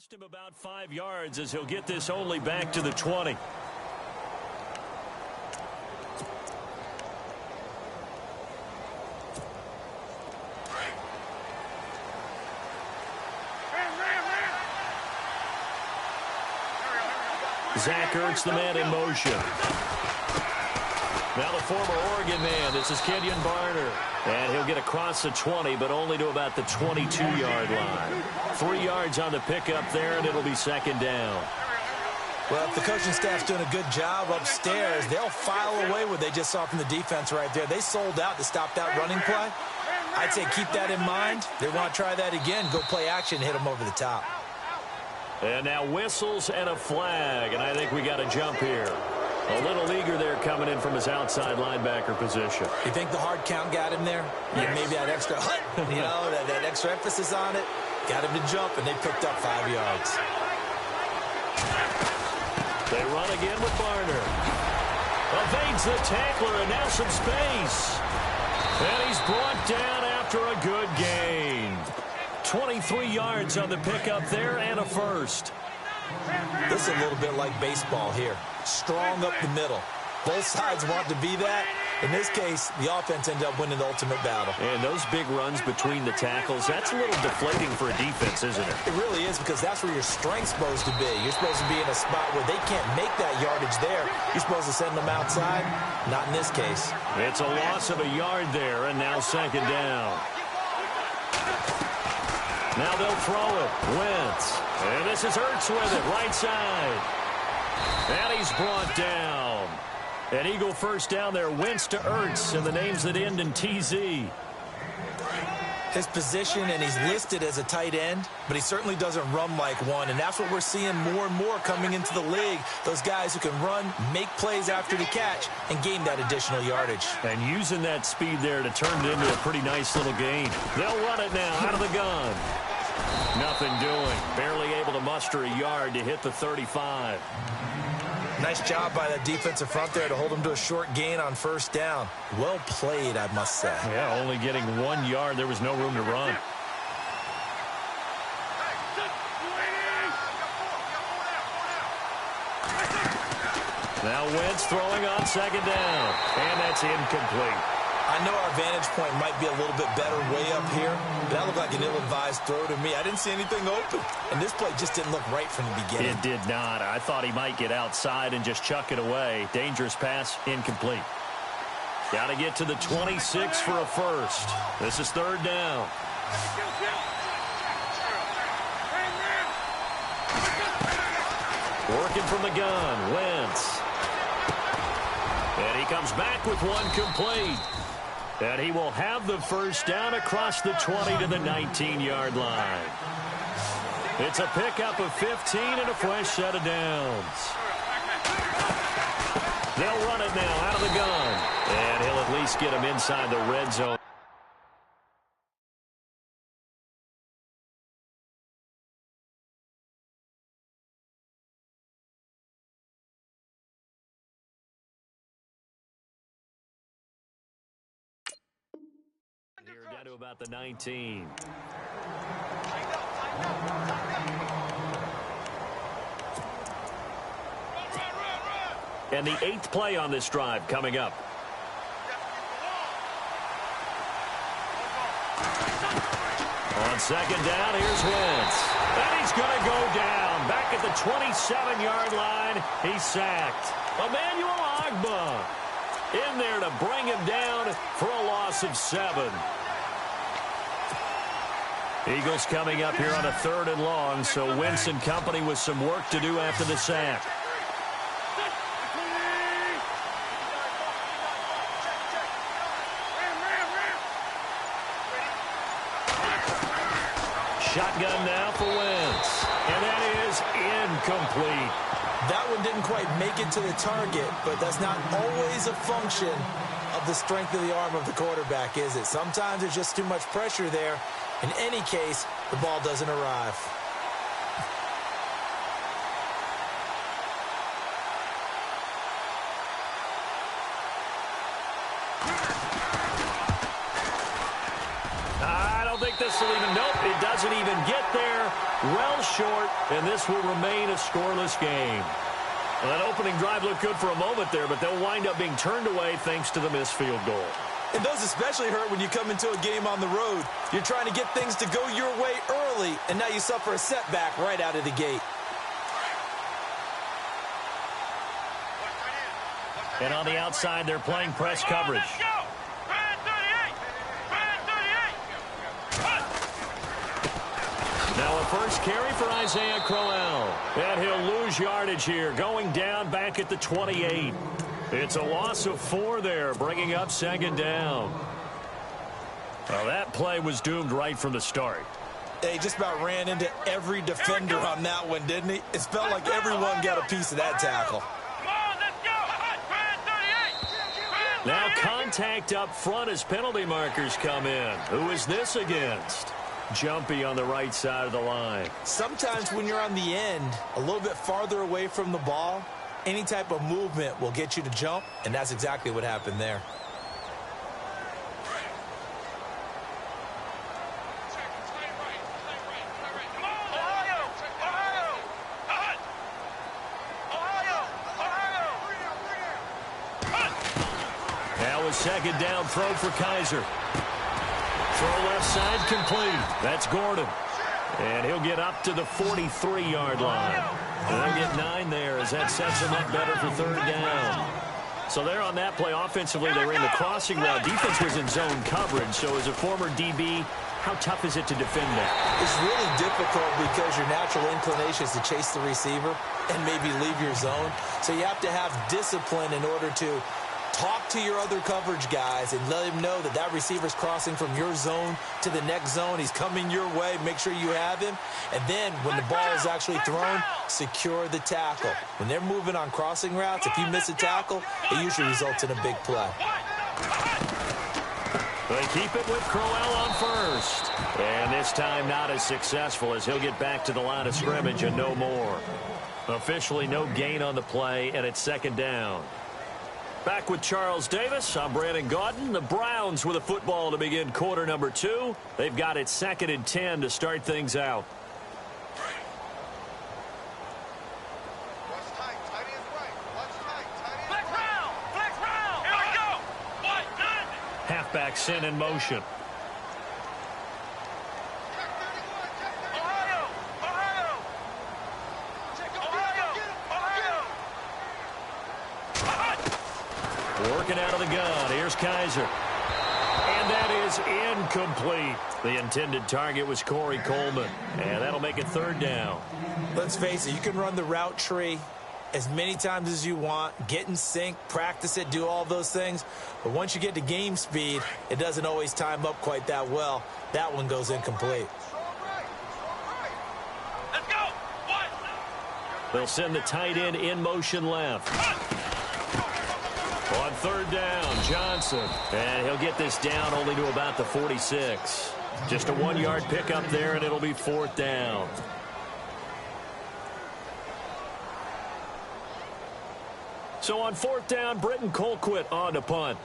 Cost him about 5 yards as he'll get this only back to the 20. Zach Ertz, the man in motion. Now the former Oregon man, this is Kenyon Barner. And he'll get across the 20, but only to about the 22-yard line. 3 yards on the pickup there, and it'll be second down. Well, if the coaching staff's doing a good job upstairs, they'll file away what they just saw from the defense right there. They sold out to stop that running play. I'd say keep that in mind. They want to try that again. Go play action and hit them over the top. And now whistles and a flag, and I think we got a jump here. A little eager there coming in from his outside linebacker position. You think the hard count got him there? Yes. Maybe that extra that extra emphasis on it got him to jump, and they picked up 5 yards. They run again with Barner. Evades the tackler, and now some space. And he's brought down after a good gain. 23 yards on the pickup there and a first. This is a little bit like baseball here. Strong up the middle. Both sides want to be that. In this case, the offense ended up winning the ultimate battle. And those big runs between the tackles, that's a little deflating for a defense, isn't it? It really is, because that's where your strength's supposed to be. You're supposed to be in a spot where they can't make that yardage there. You're supposed to send them outside. Not in this case. It's a loss of a yard there, and now second down. Now they'll throw it. Wentz. And this is Ertz with it, right side. And he's brought down. An Eagle first down there. Wentz to Ertz, and the names that end in TZ. His position, and he's listed as a tight end, but he certainly doesn't run like one, and that's what we're seeing more and more coming into the league. Those guys who can run, make plays after the catch, and gain that additional yardage. And using that speed there to turn it into a pretty nice little gain. They'll run it now out of the gun. Nothing doing. Barely able to muster a yard to hit the 35. Nice job by that defensive front there to hold him to a short gain on first down. Well played, I must say. Yeah, only getting 1 yard. There was no room to run. Now Wentz throwing on second down. And that's incomplete. I know our vantage point might be a little bit better way up here, but that looked like an ill-advised throw to me. I didn't see anything open, and this play just didn't look right from the beginning. It did not. I thought he might get outside and just chuck it away. Dangerous pass, incomplete. Got to get to the 26 for a first. This is third down. Working from the gun, Wentz. And he comes back with one complete. And he will have the first down across the 20 to the 19-yard line. It's a pickup of 15 and a fresh set of downs. They'll run it now out of the gun. And he'll at least get him inside the red zone. Here down to about the 19. And the 8th play on this drive coming up. On second down, here's Wentz. And he's going to go down. Back at the 27-yard line, he's sacked. Emmanuel Ogbah in there to bring him down for a loss of 7. Eagles coming up here on a 3rd and long, so Wentz and company with some work to do after the sack. Shotgun now for Wentz, and that is incomplete. That one didn't quite make it to the target, but that's not always a function of the strength of the arm of the quarterback, is it? Sometimes there's just too much pressure there. In any case, the ball doesn't arrive. I don't think this will even, nope, it doesn't even get there. well short, and this will remain a scoreless game. Well, that opening drive looked good for a moment there, but they'll wind up being turned away thanks to the missed field goal. And those especially hurt when you come into a game on the road. You're trying to get things to go your way early, and now you suffer a setback right out of the gate. And on the outside, they're playing press coverage. Now a first carry for Isaiah Crowell. And he'll lose yardage here, going down back at the 28. It's a loss of 4 there, bringing up second down. Well, that play was doomed right from the start. He just about ran into every defender on that one, didn't he? It felt like everyone got a piece of that tackle. Now contact up front as penalty markers come in. Who is this against? Jumpy on the right side of the line. Sometimes when you're on the end, a little bit farther away from the ball, any type of movement will get you to jump, and that's exactly what happened there. Now a second down throw for Kaiser. Throw left side complete. That's Gordon. And he'll get up to the 43-yard line. And they'll get 9 there as that sets them up better for third down. So there on that play, offensively, they ran the crossing route. Defense was in zone coverage. So as a former DB, how tough is it to defend that? It's really difficult because your natural inclination is to chase the receiver and maybe leave your zone. So you have to have discipline in order to talk to your other coverage guys and let him know that that receiver's crossing from your zone to the next zone. He's coming your way. Make sure you have him. And then when the ball is actually thrown, secure the tackle. When they're moving on crossing routes, if you miss a tackle, it usually results in a big play. They keep it with Crowell on first. And this time not as successful as he'll get back to the line of scrimmage and no more. Officially no gain on the play, and it's second down. Back with Charles Davis, I'm Brandon Gaudin. The Browns with a football to begin quarter number 2. They've got it 2nd and 10 to start things out. Halfback sent in motion. Working out of the gun. Here's Kaiser. And that is incomplete. The intended target was Corey Coleman. And that'll make it third down. Let's face it, you can run the route tree as many times as you want, get in sync, practice it, do all those things. But once you get to game speed, it doesn't always time up quite that well. That one goes incomplete. Let's go. They'll send the tight end in motion left. On third down, Johnson. And he'll get this down only to about the 46. Just a 1-yard pickup there, and it'll be fourth down. So on fourth down, Britton Colquitt on to punt.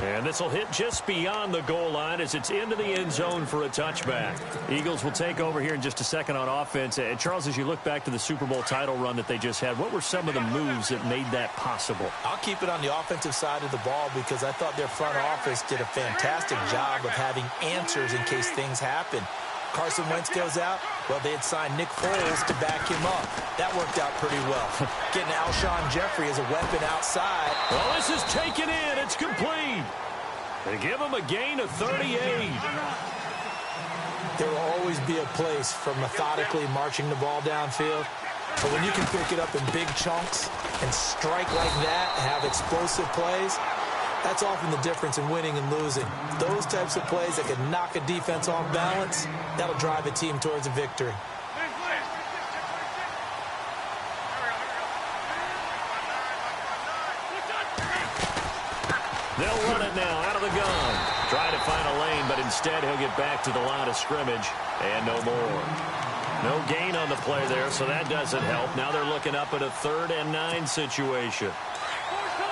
And this will hit just beyond the goal line as it's into the end zone for a touchback. Eagles will take over here in just a second on offense. And Charles, as you look back to the Super Bowl title run that they just had, what were some of the moves that made that possible? I'll keep it on the offensive side of the ball because I thought their front office did a fantastic job of having answers in case things happen. Carson Wentz goes out. Well, they had signed Nick Foles to back him up. That worked out pretty well. Getting Alshon Jeffrey as a weapon outside. Well, this is taken in. It's complete. They give him a gain of 38. There will always be a place for methodically marching the ball downfield. But when you can pick it up in big chunks and strike like that, have explosive plays, that's often the difference in winning and losing. Those types of plays that can knock a defense off balance, that'll drive a team towards a victory. They'll run it now out of the gun. Trying to find a lane, but Instead, he'll get back to the line of scrimmage and no more. No gain on the play there, so that doesn't help. Now they're looking up at a 3rd and 9 situation.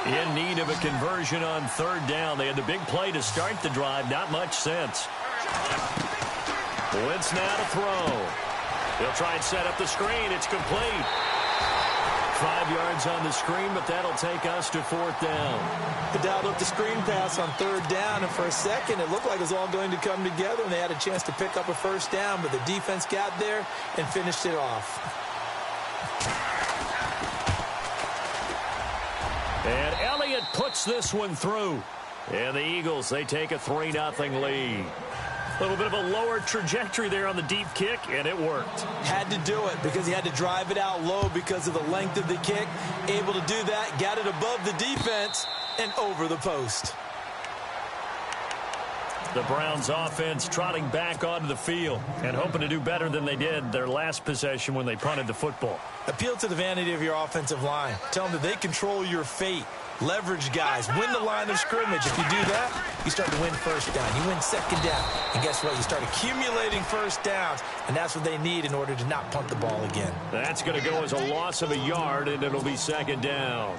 In need of a conversion on 3rd down. They had the big play to start the drive. Not much sense. Wentz now to throw. He'll try and set up the screen. It's complete. 5 yards on the screen, but that'll take us to 4th down. They dialed up the screen pass on 3rd down, and for a second it looked like it was all going to come together, and they had a chance to pick up a 1st down, but the defense got there and finished it off. And Elliott puts this one through. And the Eagles, they take a 3-0 lead. A little bit of a lower trajectory there on the deep kick, and it worked. Had to do it because he had to drive it out low because of the length of the kick. Able to do that, got it above the defense and over the post. The Browns offense trotting back onto the field and hoping to do better than they did their last possession when they punted the football. Appeal to the vanity of your offensive line. Tell them that they control your fate. Leverage guys. Win the line of scrimmage. If you do that, you start to win 1st down. You win 2nd down. And guess what? You start accumulating 1st downs. And that's what they need in order to not punt the ball again. That's going to go as a loss of a yard, and it'll be 2nd down.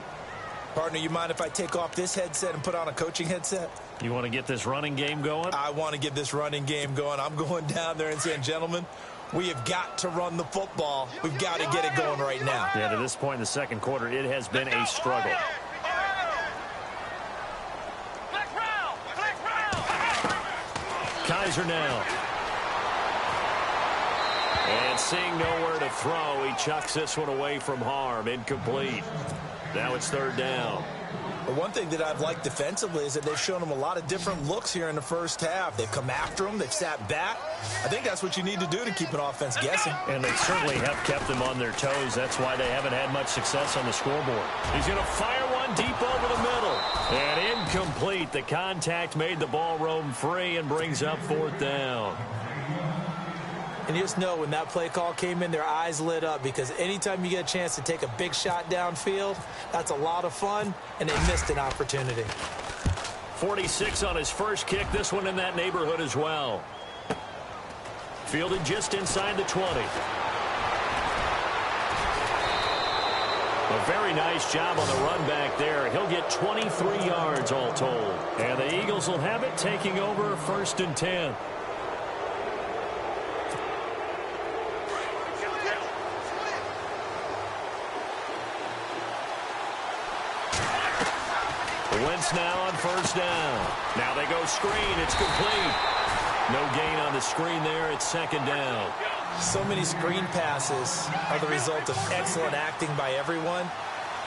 Partner, you mind if I take off this headset and put on a coaching headset? You want to get this running game going? I want to get this running game going. I'm going down there and saying, gentlemen, we have got to run the football. We've got to get it going right now. Yeah, to this point in the 2nd quarter, it has been a struggle. Kaiser now. And seeing nowhere to throw, he chucks this one away from harm. Incomplete. Now it's 3rd down. But one thing that I've liked defensively is that they've shown him a lot of different looks here in the 1st half. They've come after him. They've sat back. I think that's what you need to do to keep an offense guessing. And they certainly have kept them on their toes. That's why they haven't had much success on the scoreboard. He's going to fire one deep over the middle. And incomplete. The contact made the ball roam free and brings up 4th down. And you just know when that play call came in, their eyes lit up because anytime you get a chance to take a big shot downfield, that's a lot of fun, and they missed an opportunity. 46 on his first kick. This one in that neighborhood as well. Fielded just inside the 20. A very nice job on the run back there. He'll get 23 yards all told. And the Eagles will have it, taking over 1st and 10. Wentz now on 1st down. Now they go screen. It's complete. No gain on the screen there. It's 2nd down. So many screen passes are the result of excellent acting by everyone.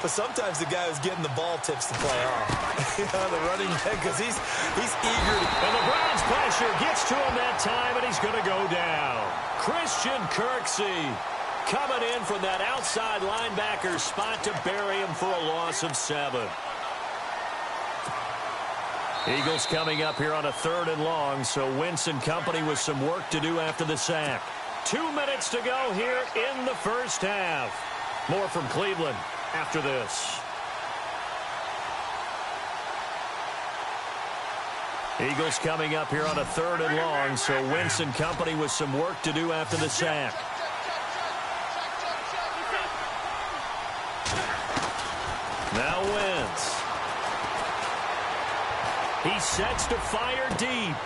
But sometimes the guy who's getting the ball tips the play off. The running back, because he's eager to... And the Browns pressure gets to him that time, and he's going to go down. Christian Kirksey coming in from that outside linebacker spot to bury him for a loss of 7. Eagles coming up here on a 3rd and long, so Wentz and company with some work to do after the sack. 2 minutes to go here in the 1st half. More from Cleveland after this. Eagles coming up here on a 3rd and long, so Wentz and company with some work to do after the sack. Now Wentz. He sets to fire deep.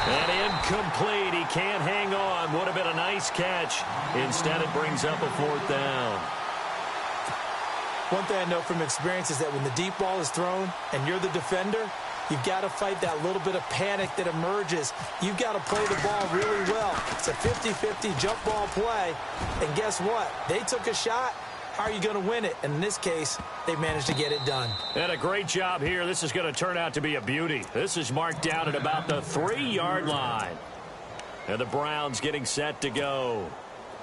And incomplete. He can't hang on. Would have been a nice catch. Instead, it brings up a 4th down. One thing I know from experience is that when the deep ball is thrown and you're the defender, you've got to fight that little bit of panic that emerges. You've got to play the ball really well. It's a 50-50 jump ball play. And guess what? They took a shot. How are you going to win it? And in this case, they managed to get it done. And a great job here. This is going to turn out to be a beauty. This is marked down at about the 3-yard line. And the Browns getting set to go.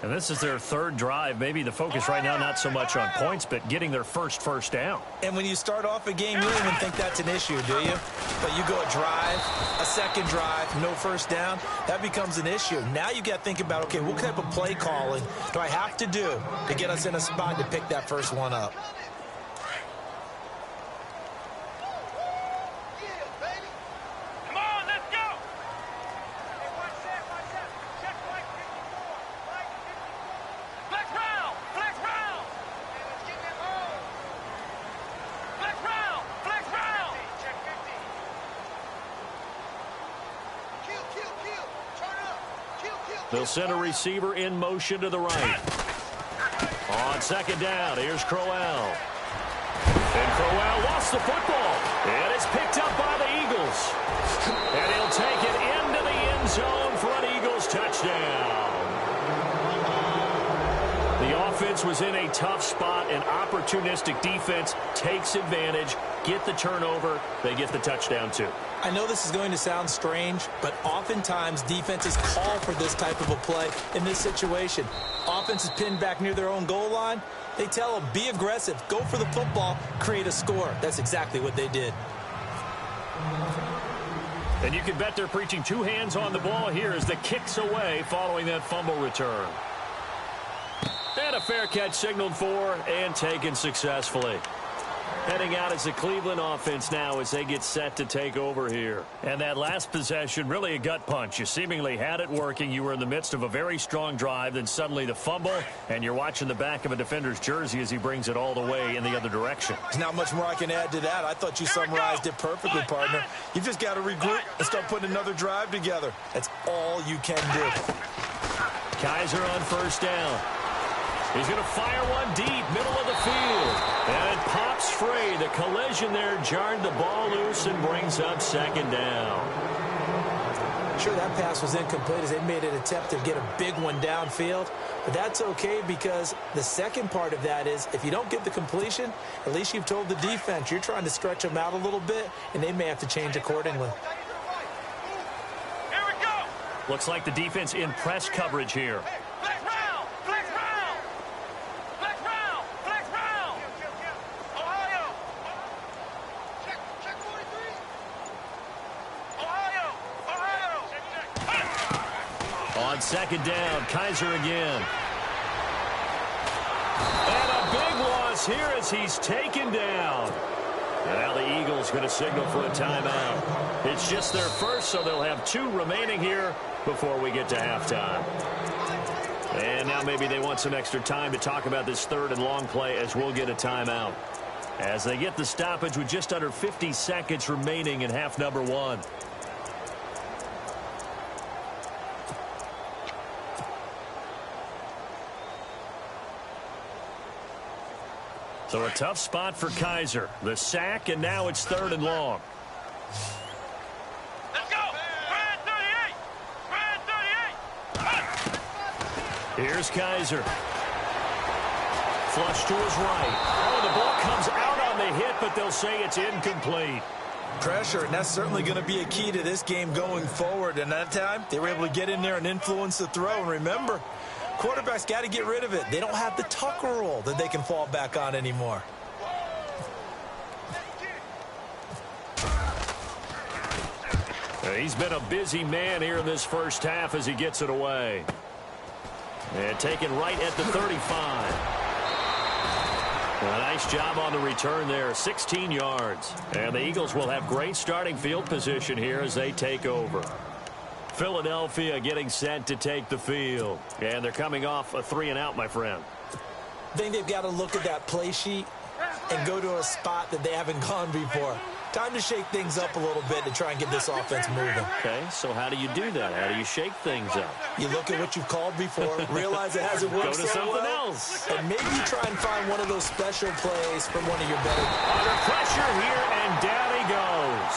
And this is their 3rd drive. Maybe the focus right now not so much on points, but getting their first down. And when you start off a game, you don't even think that's an issue, do you? But you go a drive, a 2nd drive, no 1st down, that becomes an issue. Now you got to think about, okay, what type of play calling do I have to do to get us in a spot to pick that first one up? They'll send a receiver in motion to the right. On second down, here's Crowell. And Crowell lost the football. And it's picked up by the Eagles. And he'll take it into the end zone for an Eagles touchdown. The offense was in a tough spot, and opportunistic defense takes advantage, get the turnover, they get the touchdown too. I know this is going to sound strange, but oftentimes defenses call for this type of a play in this situation. Offense is pinned back near their own goal line. They tell them, be aggressive, go for the football, create a score. That's exactly what they did. And you can bet they're preaching two hands on the ball here as the kick's away following that fumble return. And a fair catch signaled for and taken successfully. Heading out as the Cleveland offense now as they get set to take over here. And that last possession, really a gut punch. You seemingly had it working. You were in the midst of a very strong drive. Then suddenly the fumble, and you're watching the back of a defender's jersey as he brings it all the way in the other direction. There's not much more I can add to that. I thought you summarized it perfectly, partner. You've just got to regroup and start putting another drive together. That's all you can do. Kaiser on first down. He's going to fire one deep, middle of the field. And it pops free. The collision there jarred the ball loose and brings up second down. Sure, that pass was incomplete as they made an attempt to get a big one downfield. But that's okay because the second part of that is if you don't get the completion, at least you've told the defense you're trying to stretch them out a little bit, and they may have to change accordingly. Here we go. Looks like the defense in press coverage here. On second down, Kaiser again. And a big loss here as he's taken down. And now the Eagles going to signal for a timeout. It's just their first, so they'll have two remaining here before we get to halftime. And now maybe they want some extra time to talk about this third and long play as we'll get a timeout. As they get the stoppage with just under 50 seconds remaining in half number one. So a tough spot for Kaiser. The sack, and now it's third and long. Let's go. Brad 38. Brad 38. Here's Kaiser. Flush to his right. Oh, the ball comes out on the hit, but they'll say it's incomplete. Pressure, and that's certainly going to be a key to this game going forward. And that time, they were able to get in there and influence the throw. And remember, quarterbacks got to get rid of it. They don't have the Tucker rule that they can fall back on anymore. He's been a busy man here in this first half as he gets it away. And taken right at the 35. A nice job on the return there, 16 yards. And the Eagles will have great starting field position here as they take over. Philadelphia getting set to take the field. And they're coming off a 3-and-out, my friend. I think they've got to look at that play sheet and go to a spot that they haven't gone before. Time to shake things up a little bit to try and get this offense moving. Okay, so how do you do that? How do you shake things up? You look at what you've called before, realize it hasn't worked Go to so something well, else. and maybe you try and find one of those special plays from one of your better. Under pressure here, and down he goes.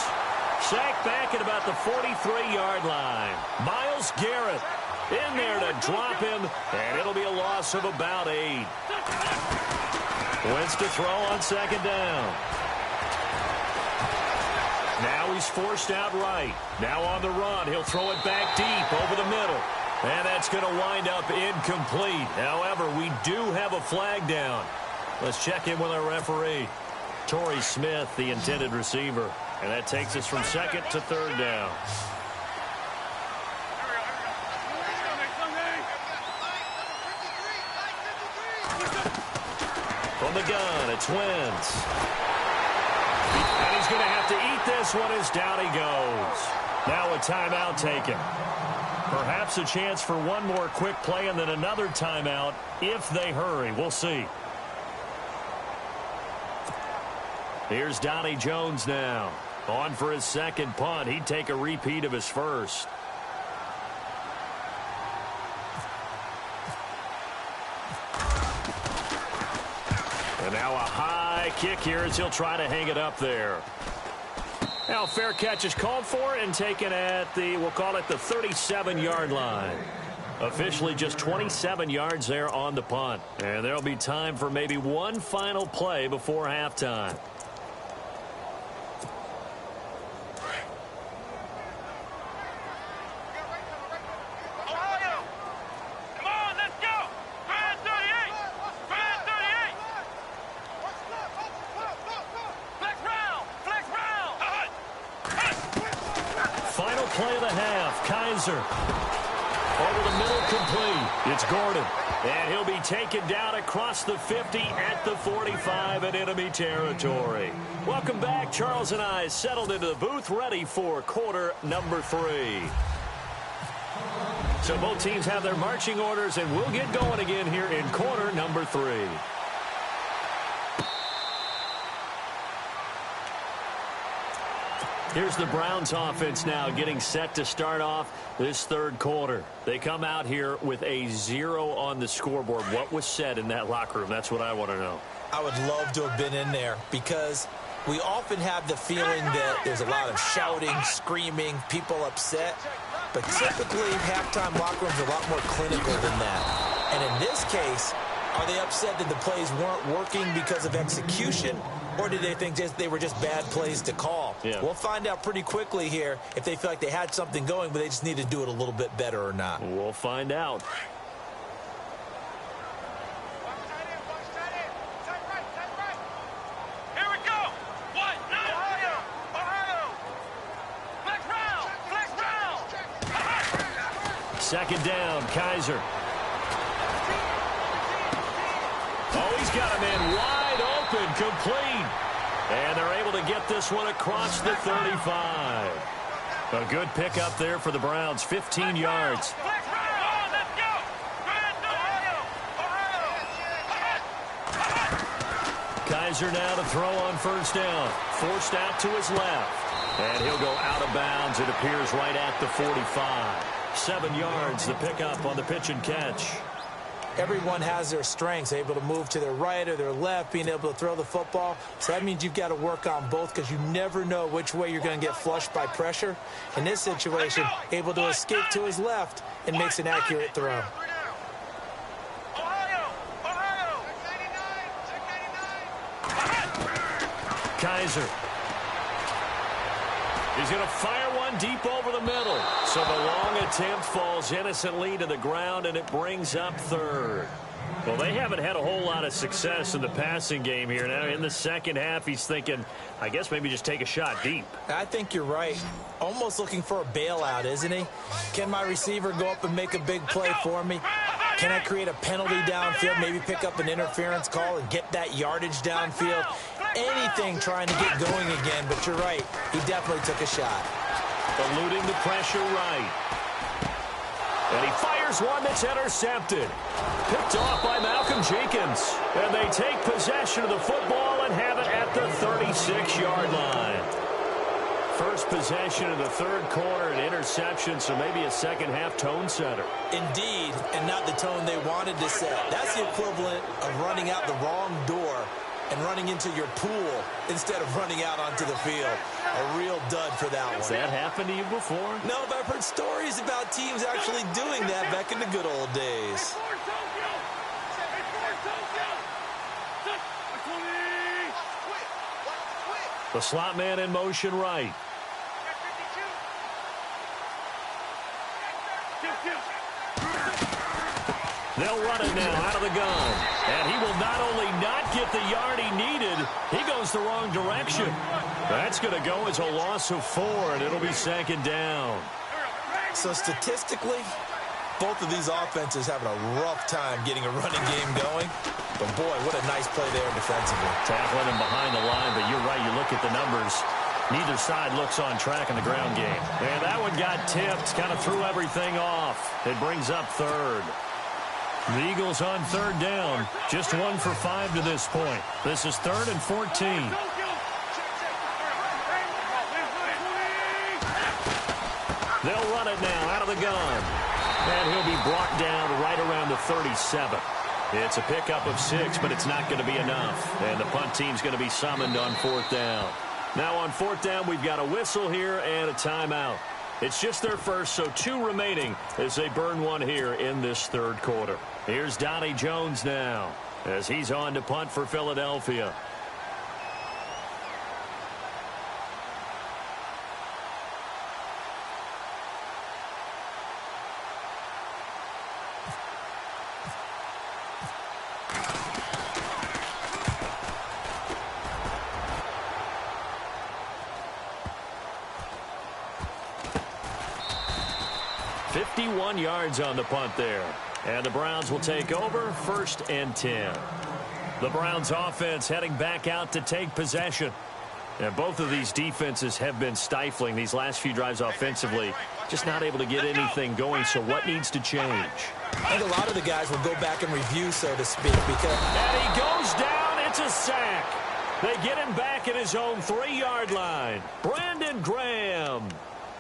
Sacked back at about the 43-yard line. Myles Garrett in there to drop him, and it'll be a loss of about 8. Wentz to throw on second down. Now he's forced out right. Now on the run. He'll throw it back deep over the middle. And that's going to wind up incomplete. However, we do have a flag down. Let's check in with our referee. Torrey Smith, the intended receiver. And that takes us from second to third down. From the gun, it's Wentz. And he's going to have to eat this one as down he goes. Now a timeout taken. Perhaps a chance for one more quick play and then another timeout if they hurry. We'll see. Here's Donnie Jones now. On for his second punt. He'd take a repeat of his first. And now a high kick here as he'll try to hang it up there. Now fair catch is called for and taken at the, we'll call it the 37-yard line. Officially just 27 yards there on the punt. And there'll be time for maybe one final play before halftime. Play of the half. Kaiser over the middle, complete. It's Gordon, and he'll be taken down across the 50 at the 45 in enemy territory. Welcome back. Charles and I settled into the booth, ready for quarter number 3. So both teams have their marching orders, and we'll get going again here in quarter number 3. Here's the Browns offense now getting set to start off this third quarter. They come out here with a 0 on the scoreboard. What was said in that locker room? That's what I want to know. I would love to have been in there because we often have the feeling that there's a lot of shouting, screaming, people upset. But typically, halftime locker rooms are a lot more clinical than that. And in this case, are they upset that the plays weren't working because of execution? Or did they think they were just bad plays to call? Yeah. We'll find out pretty quickly here if they feel like they had something going, but they just need to do it a little bit better or not. We'll find out. Here we go. What? Ohio. Flex round. Second down, Kaiser. Oh, he's got him in wide open, complete. And they're able to get this one across the 35. A good pickup there for the Browns, 15 yards. Kaiser now to throw on first down. Forced out to his left. And he'll go out of bounds, it appears, right at the 45. 7 yards, the pickup on the pitch and catch. Everyone has their strengths, able to move to their right or their left, being able to throw the football. So that means you've got to work on both because you never know which way you're going to get flushed by pressure. In this situation, able to escape to his left and makes an accurate throw. Kaiser. He's going to fire one deep over the middle. So the long attempt falls innocently to the ground, and it brings up third. Well, they haven't had a whole lot of success in the passing game here. Now, in the second half, he's thinking, I guess maybe just take a shot deep. I think you're right. Almost looking for a bailout, isn't he? Can my receiver go up and make a big play for me? Can I create a penalty downfield, maybe pick up an interference call and get that yardage downfield? Anything trying to get going again, but you're right. He definitely took a shot. Eluding the pressure right. And he fires one that's intercepted. Picked off by Malcolm Jenkins. And they take possession of the football and have it at the 36-yard line. First possession of the third quarter, an interception, so maybe a second-half tone setter. Indeed, and not the tone they wanted to set. That's the equivalent of running out the wrong door and running into your pool instead of running out onto the field. A real dud for that one. Has that happened to you before? No, but I've heard stories about teams actually doing that back in the good old days. The slot man in motion right. They'll run it now out of the gun. And he will not only not get the yard he needed, he goes the wrong direction. That's going to go as a loss of 4, and it'll be second down. So statistically, both of these offenses having a rough time getting a running game going. But, boy, what a nice play there defensively. Tackling him behind the line, but you're right. You look at the numbers. Neither side looks on track in the ground game. And that one got tipped, kind of threw everything off. It brings up third. The Eagles on third down. Just 1 for 5 to this point. This is 3rd and 14. They'll run it now out of the gun. And he'll be brought down right around the 37. It's a pickup of 6, but it's not going to be enough. And the punt team's going to be summoned on 4th down. Now on 4th down, we've got a whistle here and a timeout. It's just their first, so 2 remaining as they burn one here in this 3rd quarter. Here's Donnie Jones now as he's on to punt for Philadelphia. Yards on the punt there. And the Browns will take over 1st and 10. The Browns offense heading back out to take possession. And both of these defenses have been stifling these last few drives offensively. Just not able to get anything going, so what needs to change? I think a lot of the guys will go back and review, so to speak, because... And he goes down. It's a sack. They get him back at his own 3-yard line. Brandon Graham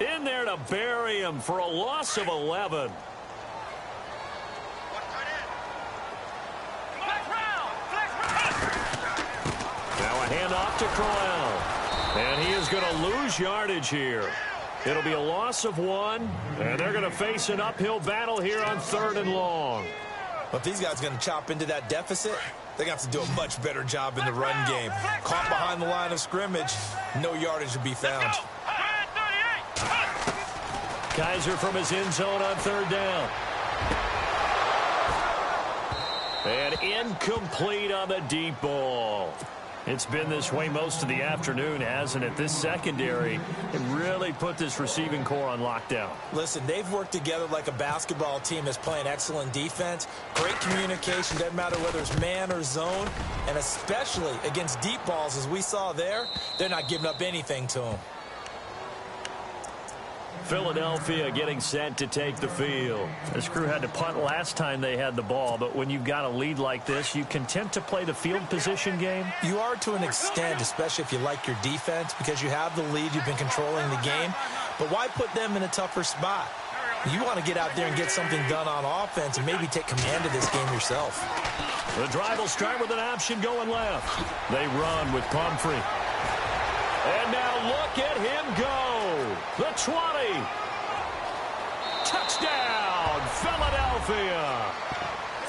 in there to bury him for a loss of 11. Now a handoff to Crowell. And he is going to lose yardage here. It'll be a loss of 1. And they're going to face an uphill battle here on 3rd and long. But if these guys are going to chop into that deficit, they're going to have to do a much better job in the run game. Caught behind the line of scrimmage, no yardage to be found. Kaiser from his end zone on 3rd down. And incomplete on the deep ball. It's been this way most of the afternoon, hasn't it? This secondary it really put this receiving core on lockdown. Listen, they've worked together like a basketball team that's playing excellent defense. Great communication, doesn't matter whether it's man or zone. And especially against deep balls, as we saw there, they're not giving up anything to them. Philadelphia getting set to take the field. This crew had to punt last time they had the ball, but when you've got a lead like this, you content to play the field position game? You are to an extent, especially if you like your defense, because you have the lead, you've been controlling the game. But why put them in a tougher spot? You want to get out there and get something done on offense and maybe take command of this game yourself. The drive will start with an option going left. They run with Pumphrey. And now look at him go. The 20. Touchdown, Philadelphia.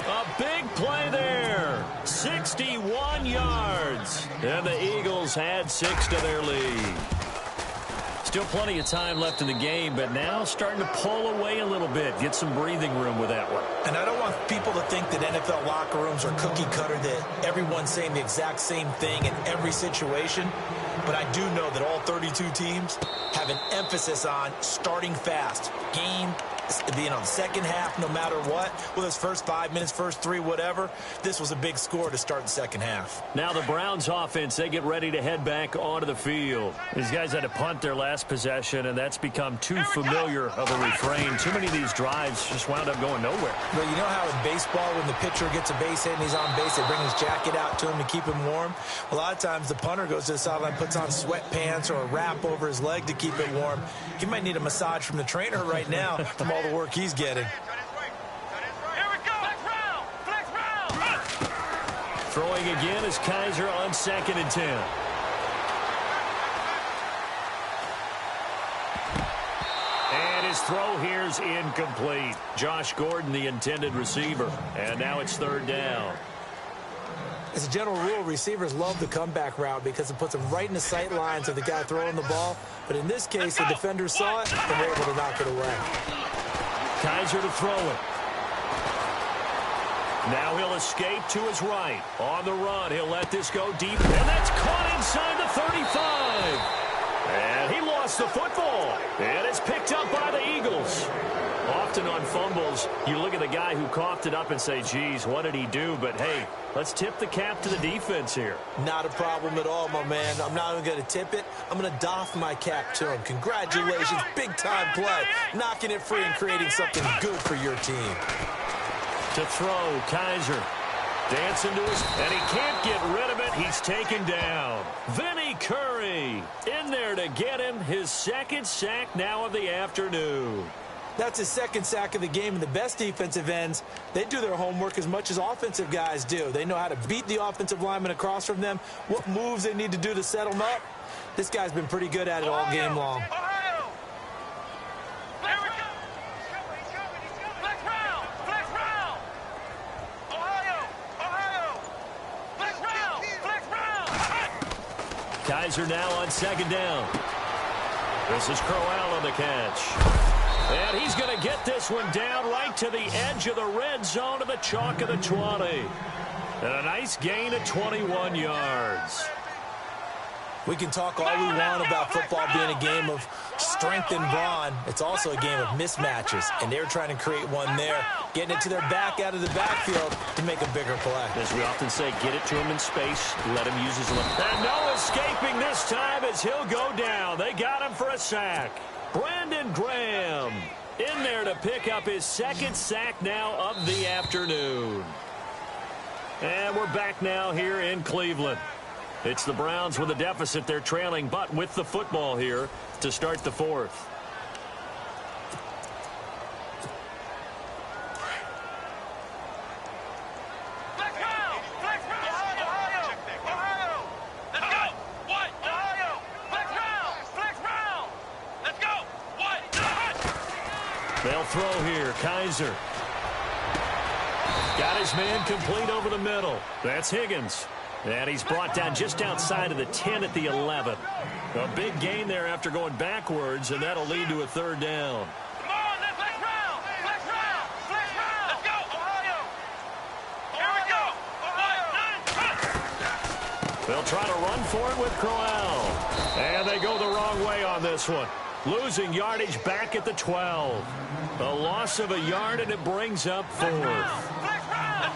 A big play there. 61 yards. And the Eagles add 6 to their lead. Still plenty of time left in the game, but now starting to pull away a little bit. Get some breathing room with that one. And I don't want people to think that NFL locker rooms are cookie cutter, that everyone's saying the exact same thing in every situation. But I do know that all 32 teams have an emphasis on starting fast. Game, the second half, no matter what. Whether it's first 5 minutes, first 3, whatever. This was a big score to start the second half. Now the Browns offense, they get ready to head back onto the field. These guys had to punt their last possession, and that's become too familiar of a refrain. Too many of these drives just wound up going nowhere. But you know how in baseball, when the pitcher gets a base hit and he's on base, they bring his jacket out to him to keep him warm? A lot of times the punter goes to the sideline, puts on sweatpants or a wrap over his leg to keep it warm. He might need a massage from the trainer right now from all the work he's getting. Throwing again is Kaiser on 2nd and 10. And his throw here is incomplete. Josh Gordon, the intended receiver. And now it's 3rd down. As a general rule, receivers love the comeback route because it puts them right in the sight lines of the guy throwing the ball. But in this case, the defenders saw it and were able to knock it away. Kaiser to throw it. Now he'll escape to his right. On the run, he'll let this go deep. And that's caught inside the 35. And he lost the football. And it's picked up by the Eagles. Often on fumbles, you look at the guy who coughed it up and say, geez, what did he do? But, hey, let's tip the cap to the defense here. Not a problem at all, my man. I'm not even going to tip it. I'm going to doff my cap to him. Congratulations, big-time play. Knocking it free and creating something good for your team. To throw, Kaiser. Dancing to his, and he can't get rid of it. He's taken down. Vinny Curry in there to get him his 2nd sack now of the afternoon. That's his second sack of the game, and the best defensive ends, they do their homework as much as offensive guys do. They know how to beat the offensive lineman across from them, what moves they need to do to set them up. This guy's been pretty good at it all game long. Ohio! Here we go! Flex round! Flex round! Ohio! Ohio! Flex round! Flex round! Kaiser now on second down. This is Crowell on the catch. And he's going to get this one down right to the edge of the red zone of the chalk of the 20. And a nice gain of 21 yards. We can talk all we want about football being a game of strength and brawn. It's also a game of mismatches, and they're trying to create one there, getting it to their back out of the backfield to make a bigger play. As we often say, get it to him in space, let him use his limit. And no escaping this time as he'll go down. They got him for a sack. Brandon Graham in there to pick up his second sack now of the afternoon. And we're back now here in Cleveland. It's the Browns with a deficit. They're trailing, but with the football here to start the fourth. Flex round! Flex round! Ohio! Ohio! Let's go! What? Ohio! Flex round! Flex round! Let's go! What? They'll throw here. Kaiser. Got his man complete over the middle. That's Higgins. And he's brought down just outside of the 10 at the 11. A big gain there after going backwards, and that'll lead to a third down. Come on, let's flex round! Flex round! Flex round! Let's go! Ohio! Here we go! Ohio! They'll try to run for it with Crowell. And they go the wrong way on this one. Losing yardage back at the 12. A loss of a yard, and it brings up fourth.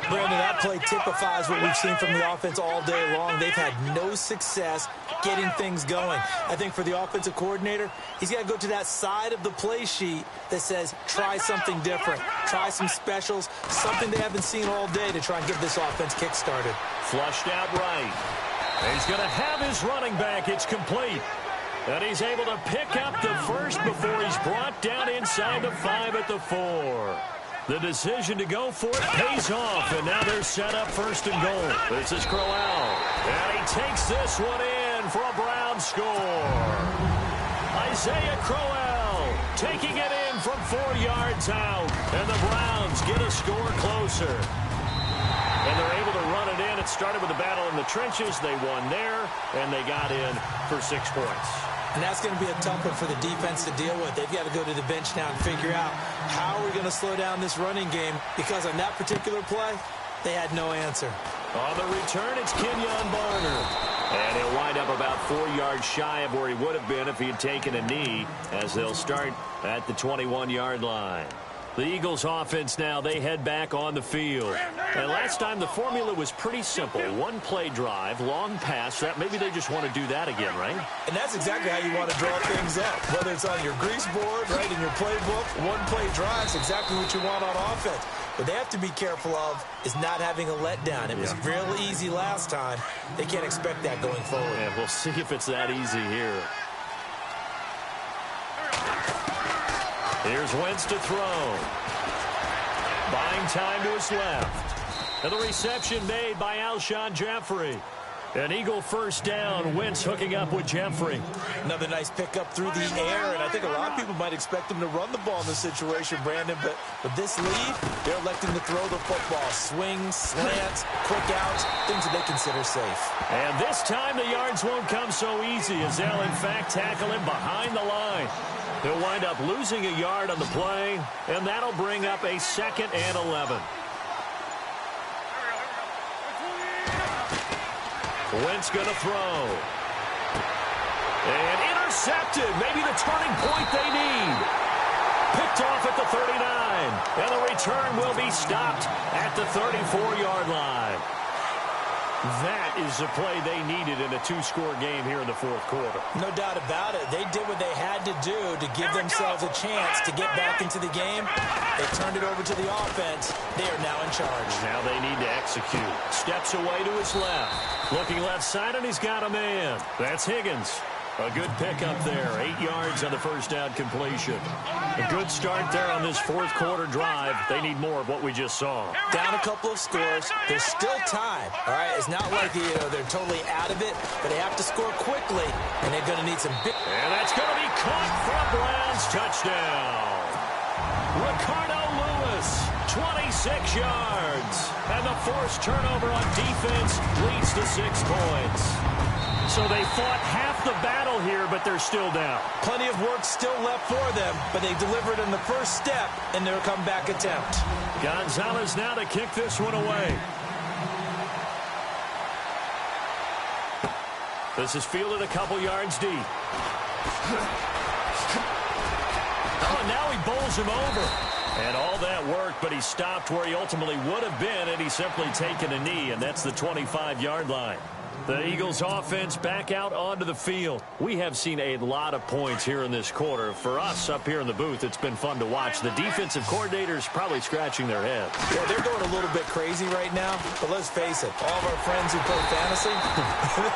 Brandon, that play typifies what we've seen from the offense all day long. They've had no success getting things going. I think for the offensive coordinator, he's got to go to that side of the play sheet that says, try something different. Try some specials, something they haven't seen all day to try and get this offense kick-started. Flushed out right. He's going to have his running back. It's complete. And he's able to pick up the first before he's brought down inside the 5 at the 4. The decision to go for it pays off, and now they're set up first and goal. This is Crowell, and he takes this one in for a Brown score. Isaiah Crowell taking it in from 4 yards out, and the Browns get a score closer. And they're able to run it in. It started with a battle in the trenches. They won there, and they got in for 6 points. And that's going to be a tough one for the defense to deal with. They've got to go to the bench now and figure out how are we going to slow down this running game, because on that particular play, they had no answer. On the return, it's Kenyon Barner. And he'll wind up about 4 yards shy of where he would have been if he had taken a knee, as they'll start at the 21-yard line. The Eagles offense now, they head back on the field. And last time the formula was pretty simple. 1-play drive, long pass. That maybe they just want to do that again, right? And that's exactly how you want to draw things up. Whether it's on your grease board, right, in your playbook, 1-play drive is exactly what you want on offense. What they have to be careful of is not having a letdown. It was real easy last time. They can't expect that going forward. Yeah, we'll see if it's that easy here. Here's Wentz to throw. Buying time to his left. And the reception made by Alshon Jeffrey. An Eagle first down. Wentz hooking up with Jeffrey. Another nice pickup through the air, and I think a lot of people might expect him to run the ball in this situation, Brandon, but with this lead, they're electing to throw the football. Swings, slants, quick outs, things that they consider safe. And this time the yards won't come so easy, as they'll in fact tackle him behind the line. He'll wind up losing a yard on the play, and that'll bring up a 2nd and 11. Wentz going to throw. And intercepted. Maybe the turning point they need. Picked off at the 39. And the return will be stopped at the 34-yard line. That is the play they needed in a 2-score game here in the 4th quarter. No doubt about it. They did what they had to do to give themselves a chance to get back into the game. They turned it over to the offense. They are now in charge. Now they need to execute. Steps away to his left. Looking left side, and he's got a man. That's Higgins. A good pickup there. 8 yards on the first down completion. A good start there on this fourth quarter drive. They need more of what we just saw. Down a couple of scores. There's still time. All right, it's not like they're totally out of it, but they have to score quickly, and they're going to need some big. And that's going to be caught for a Browns touchdown. Ricardo Lewis, 26 yards. And the forced turnover on defense leads to 6 points. So they fought half the battle here, but they're still down. Plenty of work still left for them, but they delivered in the first step in their comeback attempt. Gonzalez now to kick this one away. This is fielded a couple yards deep. Oh, and now he bowls him over. And all that work, but he stopped where he ultimately would have been, and he's simply taken a knee, and that's the 25-yard line. The Eagles offense back out onto the field. We have seen a lot of points here in this quarter. For us up here in the booth, it's been fun to watch. The defensive coordinators probably scratching their heads. Yeah, they're going a little bit crazy right now, but let's face it, all of our friends who play fantasy,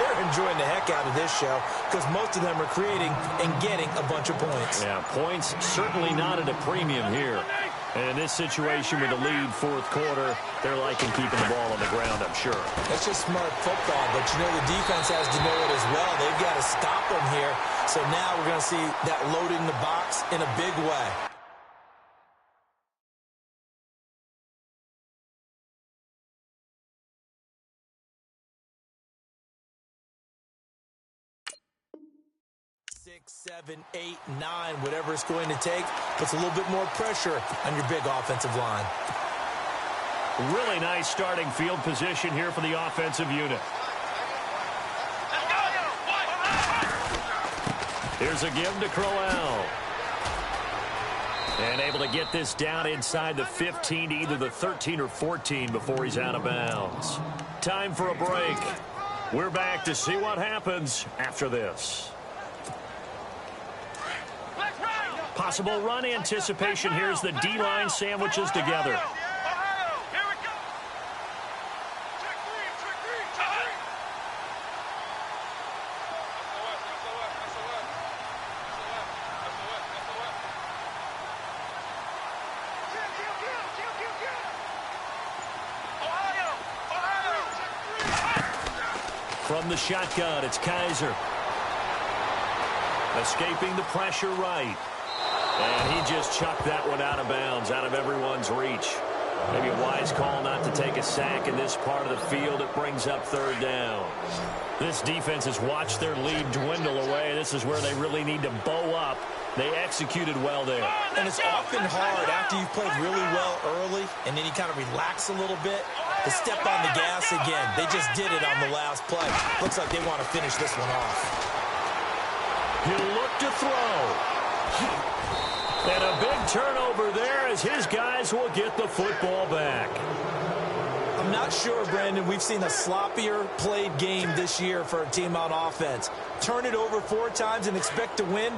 they're enjoying the heck out of this show because most of them are creating and getting a bunch of points. Yeah, points certainly not at a premium here. And in this situation with the lead fourth quarter, they're liking keeping the ball on the ground, I'm sure. That's just smart football, but you know the defense has to know it as well. They've got to stop them here. So now we're going to see that loading the box in a big way. Six, 7, 8, 9, whatever it's going to take, puts a little bit more pressure on your big offensive line. Really nice starting field position here for the offensive unit. Here's a give to Crowell. And able to get this down inside the 15 to either the 13 or 14 before he's out of bounds. Time for a break. We're back to see what happens after this. Possible run anticipation. Here's the D-line sandwiches together. From the shotgun, it's Kaiser. Escaping the pressure right. And he just chucked that one out of bounds, out of everyone's reach. Maybe a wise call not to take a sack in this part of the field. It brings up third down. This defense has watched their lead dwindle away. This is where they really need to bow up. They executed well there. And it's often hard after you've played really well early and then you kind of relax a little bit to step on the gas again. They just did it on the last play. Looks like they want to finish this one off. He'll look to throw. And a big turnover there as his guys will get the football back. I'm not sure, Brandon, we've seen a sloppier played game this year for a team on offense. Turn it over 4 times and expect to win?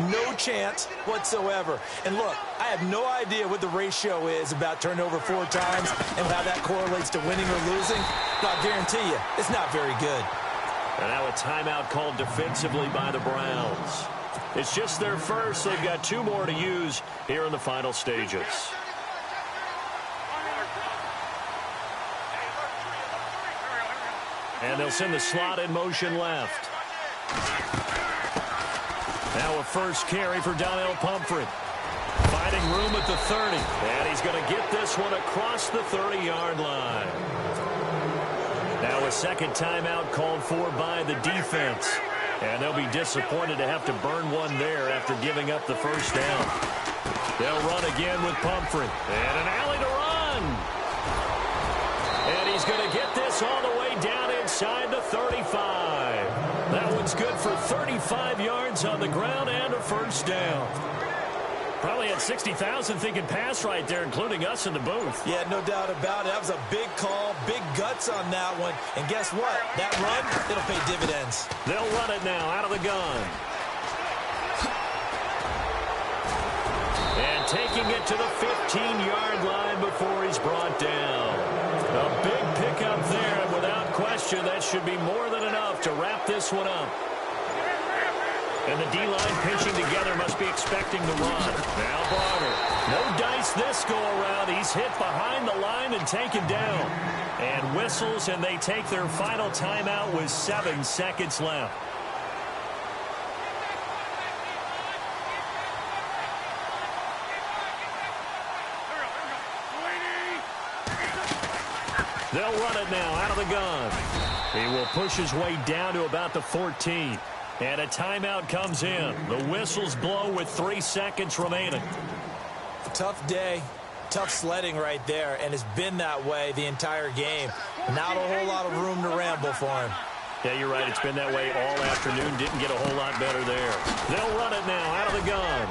No chance whatsoever. And look, I have no idea what the ratio is about turning over 4 times and how that correlates to winning or losing. But I guarantee you, it's not very good. And now a timeout called defensively by the Browns. It's just their first. They've got 2 more to use here in the final stages. And they'll send the slot in motion left. Now a first carry for Donnell Pumphrey. Finding room at the 30. And he's going to get this one across the 30-yard line. Now a second timeout called for by the defense. And they'll be disappointed to have to burn one there after giving up the first down. They'll run again with Pumphrey. And an alley to run. And he's going to get this all the way down inside the 35. That one's good for 35 yards on the ground and a first down. Probably had 60,000 thinking pass right there, including us in the booth. Yeah, no doubt about it. That was a big call, big guts on that one. And guess what? That run, it'll pay dividends. They'll run it now out of the gun. And taking it to the 15-yard line before he's brought down. A big pickup there, and without question, that should be more than enough to wrap this one up. And the D-line pinching together must be expecting the run. Now Barner. No dice this go-around. He's hit behind the line and taken down. And whistles, and they take their final timeout with 7 seconds left. They'll run it now out of the gun. He will push his way down to about the 14. And a timeout comes in. The whistles blow with 3 seconds remaining. Tough day, tough sledding right there, and it's been that way the entire game. Not a whole lot of room to ramble for him. Yeah, you're right. It's been that way all afternoon. Didn't get a whole lot better there. They'll run it now out of the gun.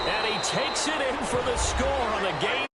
And he takes it in for the score on the game.